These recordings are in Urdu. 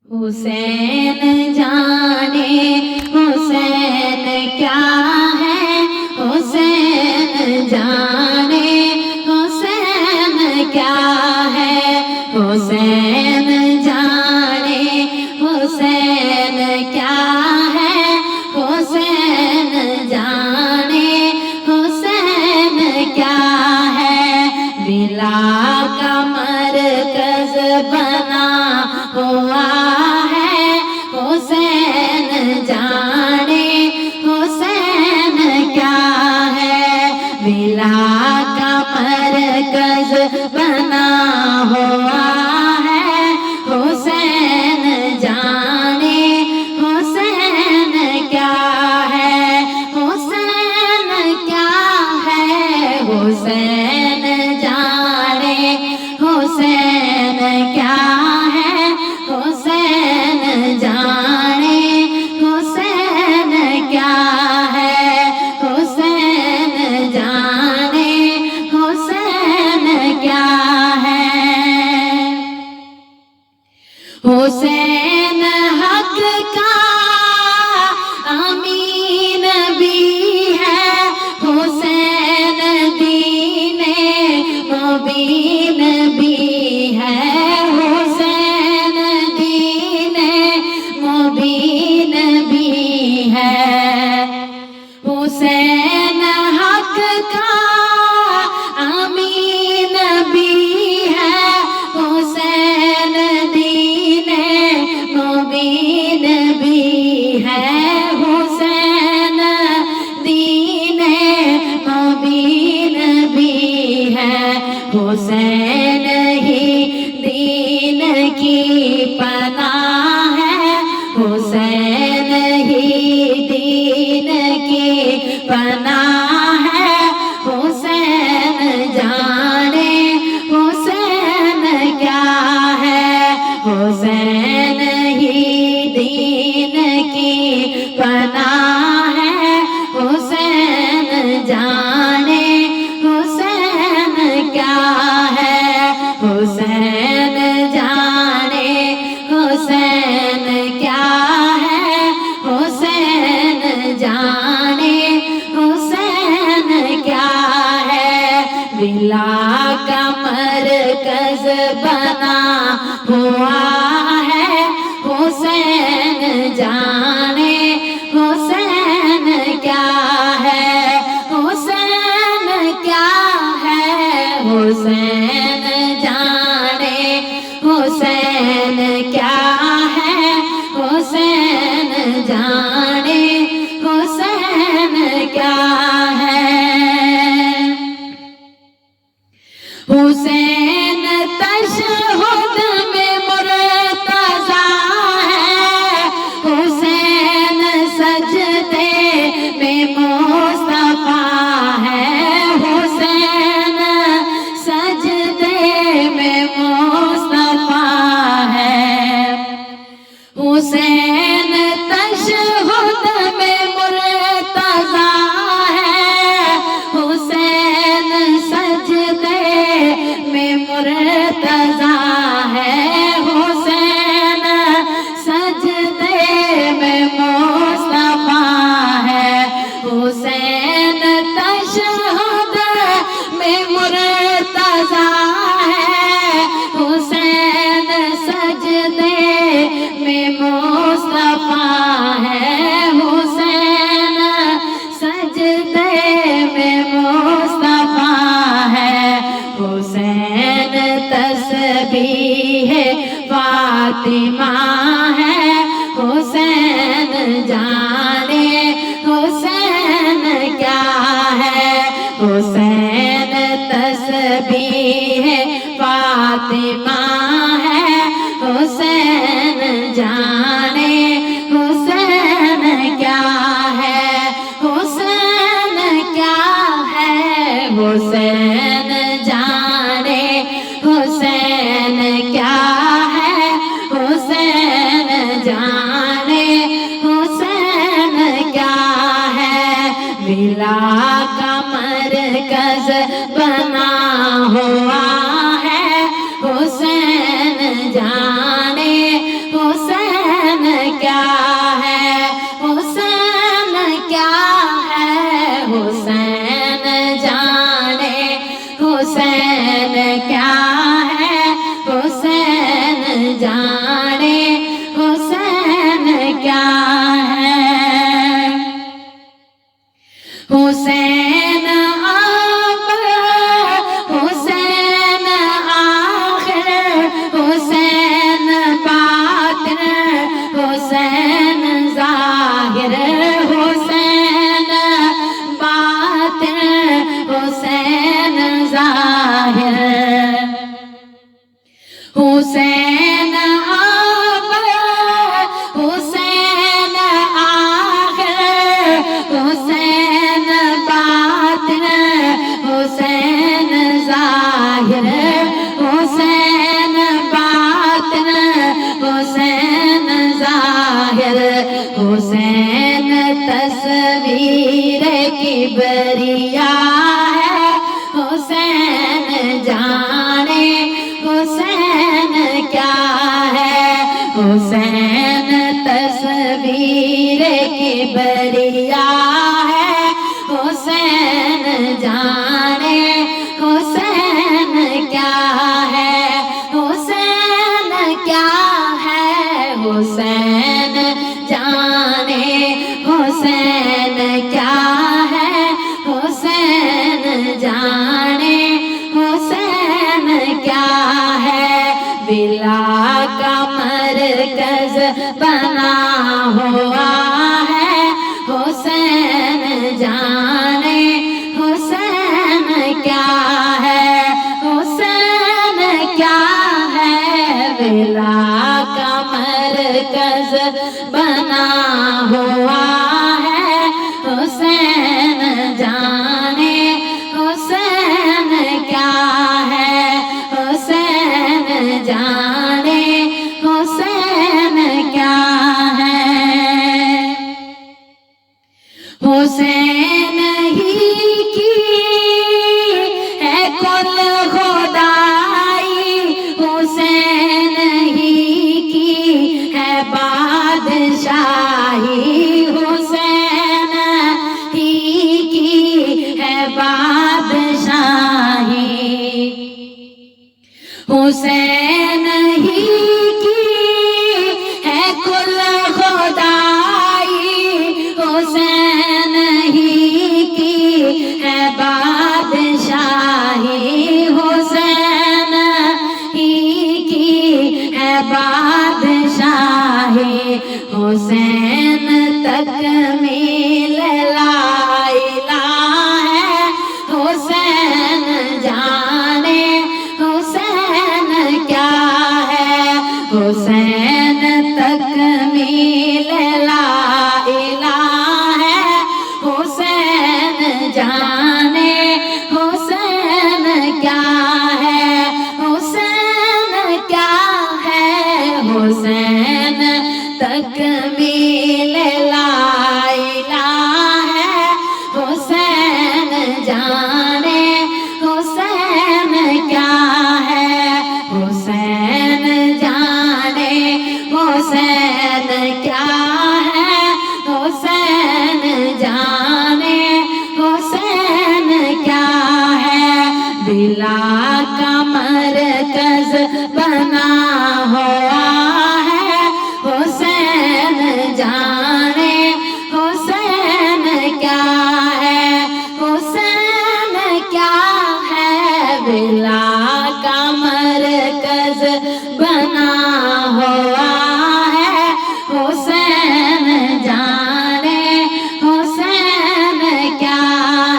حسین جانے حسین کیا ہے، حسین جانے حسین کیا ہے، حسین جانے حسین کیا ہے، حسین جانے حسین کیا ہے، بلا کا مرکز بنا ہوا ہے، حسین جانے حسین کیا ہے، بلا کا مرکز بنا ہوا ہے، حسین جانے حسین کیا ہے، حسین کیا ہے، حسین جانے حسین کیا ہے، حسین جانے حسین کیا ہے، حسین جانے حسین کیا ہے، حسین حق کا امین بھی ہے، حسین دین مبین بھی ہے، حسین دین مبین بھی ہے، حسین حق کا امین بھی ہے، حسین دین مبین بھی ہے، حسین دین مبین بھی ہے، حسین ہی دین کی پناہ ہے، حسین ہی دین کی پناہ ہے، حسین جانے حسین کیا ہے، حسین ہی دین کی پناہ ہے، حسین جانے حسین کیا ہے، حسین جانے حسین کیا ہے، حسین جانے حسین کیا ہے، بلا کا مرکز بنا ہوا ہے، حسین جانے حسین کیا ہے، حسین کیا ہے، حسین جانے حسین کیا ہے، حسین جانے حسین کیا ہے، حسین تشہد میں مرتضیٰ ہے، حسین سجدے میں مصطفیٰ ہے، حسین سجدے میں مصطفیٰ ہے، حسین تشہد میں مرتضیٰ ہے، حسین سجدے میں مرتضیٰ ہے، حسین سجدے میں مصطفیٰ ہے، حسین تشہد میں مرتضیٰ ہے، حسین سجدے میں مصطفیٰ ہے، حسین سجدے میں مصطفیٰ ہے، حسین تسبیح فاطمہ ہے، حسین جانے حسین کیا ہے، حسین تسبیح فاطمہ ہے، حسین جانے حسین کیا ہے، حسین کیا ہے، حسین جانے حسین کیا ہے، حسین جانے حسین جانے حسین کیا ہے حسین آخر حسین آخر حسین باطن حسین ظاہر حسین باطن حسین ظاہر حسین آخر حسین آخر حسین باطن حسین ظاہر حسین باطن حسین ظاہر حسین تصویر کبریا ہے حسین جانے حسین کیا ہے حسین تصویر کبریا ہے حسین جانے حسین کیا ہے حسین کیا ہے حسین جانے حسین کیا ہے حسین جانے حسین کیا ہے بلا کا مرکز بنا ہوا ہے حسین جانے حسین کیا ہے حسین کیا ہے بلا کا مرکز بنا ہوا ہے حسین جانے حسین کیا ہے حسین جانے حسین کیا ہے حسین ہی کی ہے کل خدائی حسین ہی کی ہے بادشاہی حسین ہی کی ہے بادشاہی حسین ہی کی ہے کل خدائی حسین ہی کی ہے بادشاہی حسین ہی کی ہے بادشاہی حسین تکمیل لا الہ ہے حسین جانے حسین کیا ہے حسین تکمیل لا الہ ہے حسین جانے حسین کیا ہے حسین کیا ہے حسین تکمیل لا الہ ہے حسین جانے حسین کیا ہے حسین جانے حسین کیا ہے حسین جانے حسین کیا ہے بلا کا مرکز بنا ہوا ہے حسین جانے حسین کیا ہے حسین کیا ہے بلا کا مرکز بنا ہوا ہے حسین جانے حسین کیا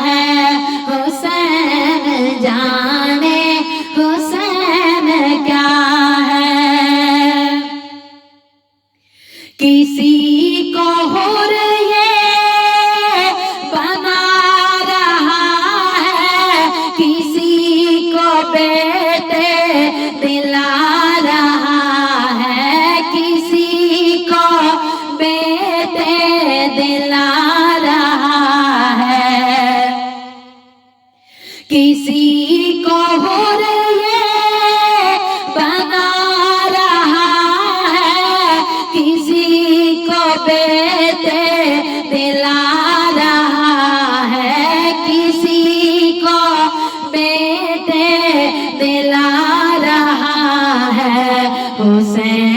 ہے حسین جانے حسین کیا ہے کسی کو حور یہ بنا رہا ہے کسی کو بیٹے دلا رہا ہے کسی کو بیٹے دلا رہا ہے کسی کو حور یہ بنا رہا ہے کسی کو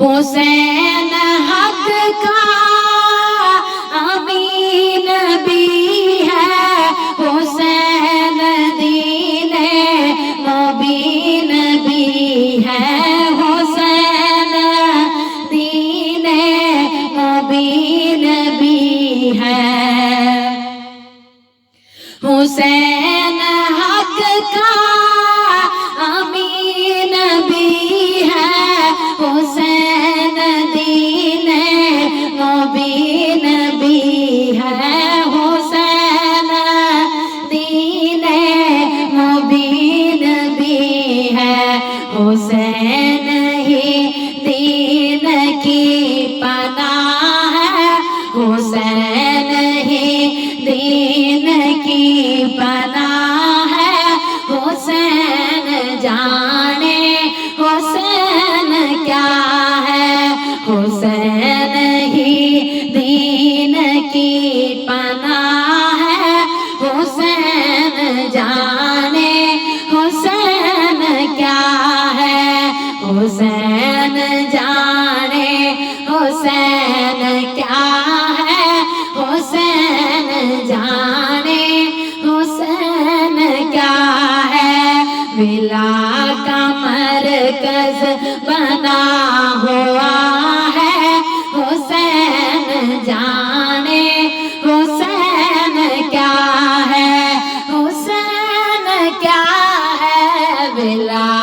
حسین حق کا امین بھی ہے، حسین دین مبین بھی ہے، حسین دین مبین بھی ہے، حسین حق کا امین بھی ہے، حسین دین مبین بھی ہے، حسین دین مبین بھی ہے، حسین ہی دین کی پناہ ہے، حسین ہی دین کی پناہ ہے، حسین جانے حسین کیا ہے، حسین ہی دین کی پناہ ہے، حسین جانے حسین کیا ہے، حسین جانے حسین کیا ہے، حسین جانے حسین کیا ہے، ولا کا مرکز بنا ہوا ہے، حسین جانے حسین کیا ہے، حسین کیا ہے، ولا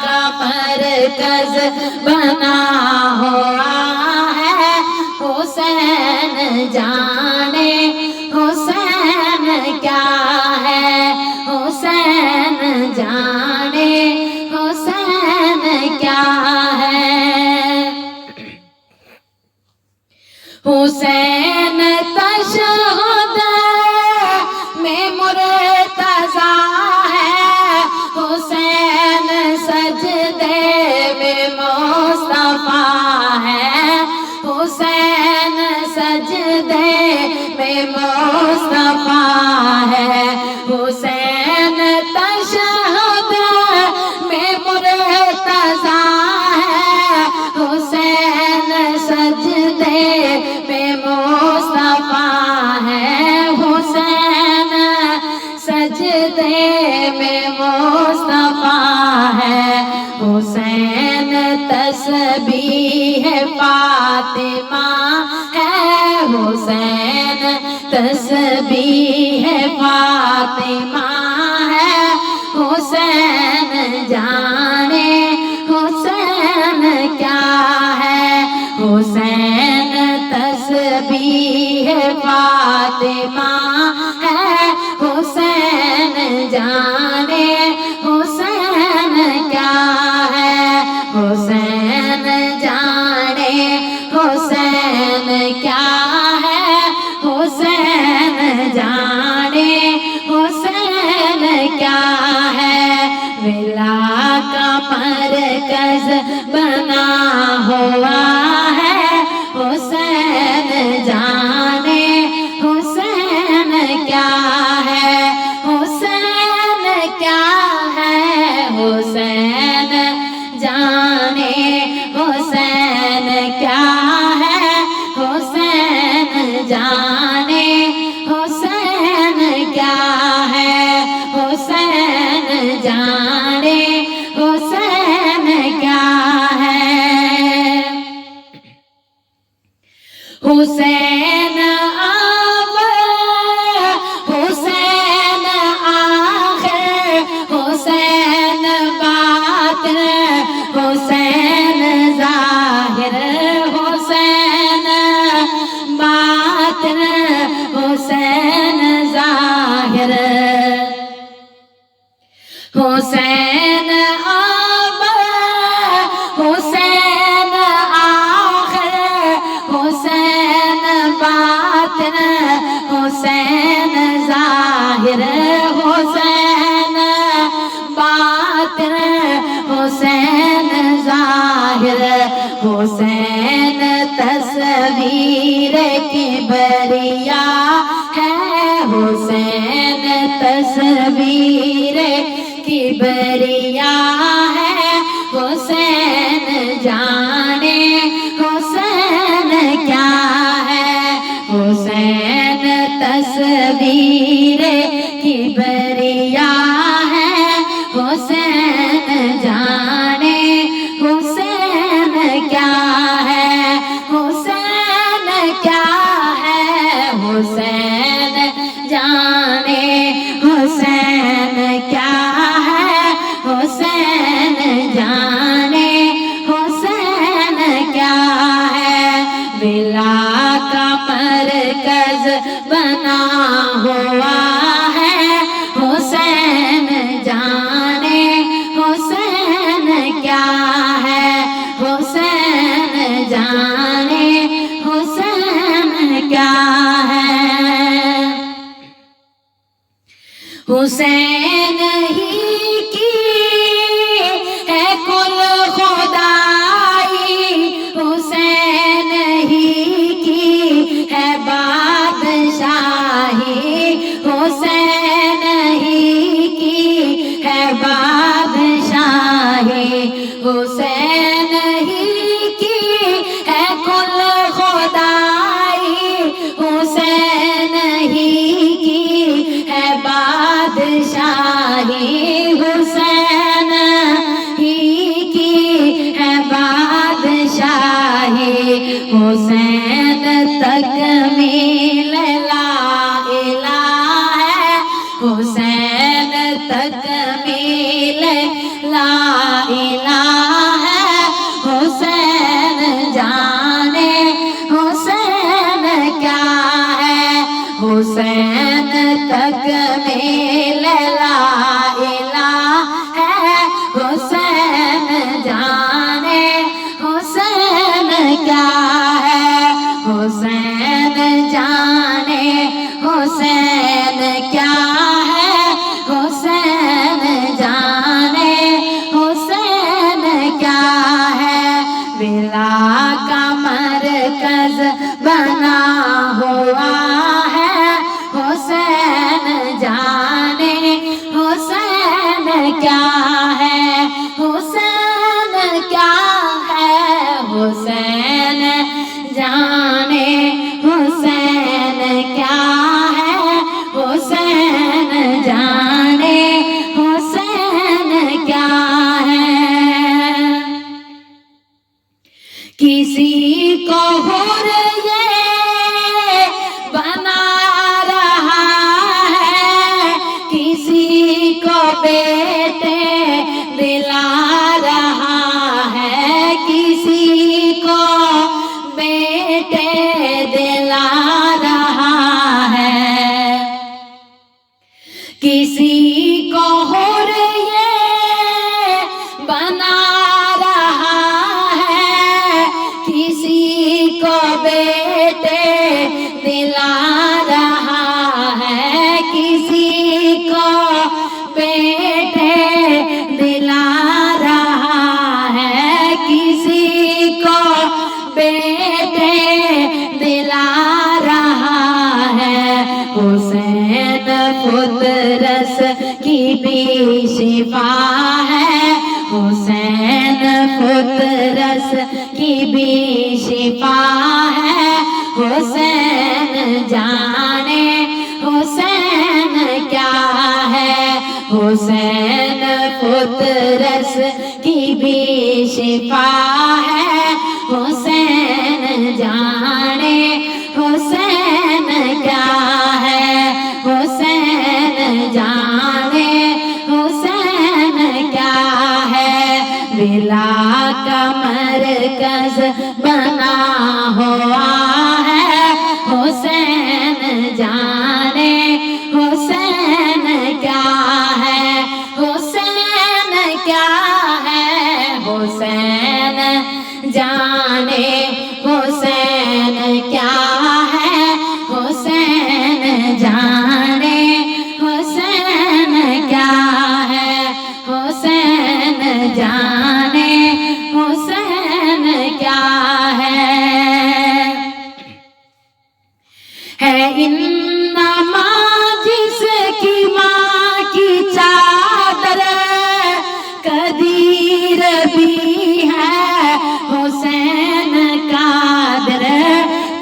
کا مرکز بنا ہوا ہے، حسین جانے حسین کیا ہے، حسین جانے حسین کیا ہے، حسین تشہد میں مرتضیٰ ہے، حسین سجدے میں مصطفیٰ ہے، حسین سجدے میں مصطفیٰ ہے، حسین تشہد میں مرتضیٰ ہے، حسین سجدے میں مصطفیٰ ہے، حسین سجدے میں مصطفیٰ ہے، حسین تسبیح فاطمہ ہے، حسین تسبیح فاطمہ ہے، حسین جانے حسین کیا ہے، حسین تسبیح فاطمہ ہے، حسین جانے حسین کیا ہے، حسین جانے حسین کیا ہے، حسین جانے حسین کیا ہے، ولا کا مرکز بنا ہوا ہے، حسین جانے حسین کیا ہے، حسین کیا ہے، حسین جانے حسین کیا ہے، حسین جانے حسین کیا ہے، حسین جانے حسین کیا ہے، حسین حسین آخر حسین باطن حسین ظاہر، حسین باطن حسین ظاہر، حسین حسین آخر حسین باطن حسین ظاہر، حسین باطن حسین ظاہر، حسین تصویر کبریا ہے، حسین تصویر کبریا ہے، حسین جانے حسین ہی کی ہے کل خدائی، حسین ہی کی ہے بادشاہی، حسین ہی کی ہے بادشاہی، حسین ہی کی ہے کل خدائی، حسین ہی کی ہے بادشاہی، حسین ہی کی ہے بادشاہی، حسین تکمیل لا الہ ہے، حسین تکمیل لا الہ ہے، حسین جانے حسین کیا ہے، حسین تکمیل لا الہ ہے، حسین جانے حسین کیا ہے، حسین جانے حسین کیا ہے، حسین جانے حسین کیا ہے، ولا کا مرکز بنا ہوا ہے، حسین جانے حسین کیا ہے، حسین کیا ہے، حسین جانے حسین کیا ہے، حسین جانے حسین کیا ہے، کسی کو حور یہ بنا رہا ہے، کسی کو بیٹے دلا رہا ہے، کسی کو بیٹے دلا رہا ہے، کسی کو حور یہ بنا رہا ہے، کسی کو بیٹے دلا رہا ہے، کسی کو بیٹے دلا رہا ہے، کسی کو بیٹے دلا رہا ہے، حسین فطرت کی بھی شفا ہے، حسین فطرت کی بھی شفا ہے، حسین جانے حسین کیا ہے، حسین فطرت کی بھی شفا ہے، حسین جانے حسین کیا ہے، حسین جانے حسین کیا ہے، ولا کا مرکز بنا ہوا ہے، حسین جانے حسین کیا ہے، حسین کیا ہے، حسین جانے حسین کیا ہے، حسین جانے حسین کیا ہے، حسین جانے حسین کیا ہے انما جس کی ماں کی چادر قدیر بھی ہے، حسین قادر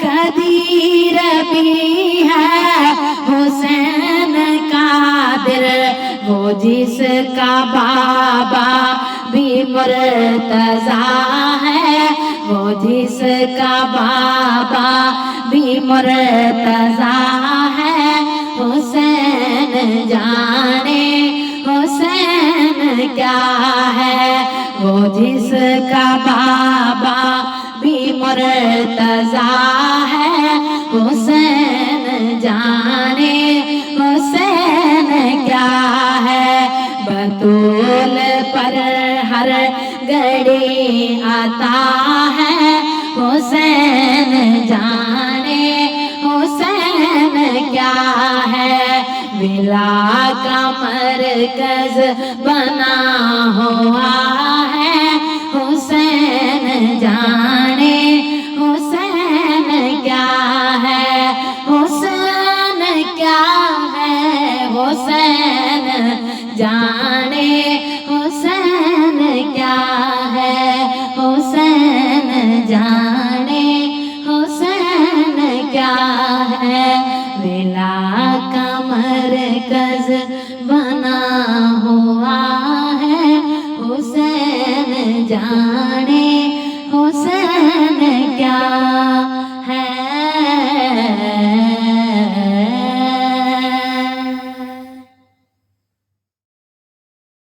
قدیر بھی ہے، حسین قادر وہ جس کا بابا بھی مرتضیٰ ہے، وہ جس کا بابا بھی مرتضیٰ ہے، حسین جانے حسین کیا ہے، وہ جس کا بابا بھی مرتضیٰ ہے، حسین جانے حسین کیا ہے، بطول پر ہر گھڑی آتا ہے، حسین جانے حسین کیا ہے، ولا کا مرکز بنا ہوا ہے حسین جانے حسین کیا ہے حسین کیا ہے حسین جانے حسین کیا ہے حسین جانے حسین کیا ہے ولا کا مرکز بنا ہوا ہے حسین جانے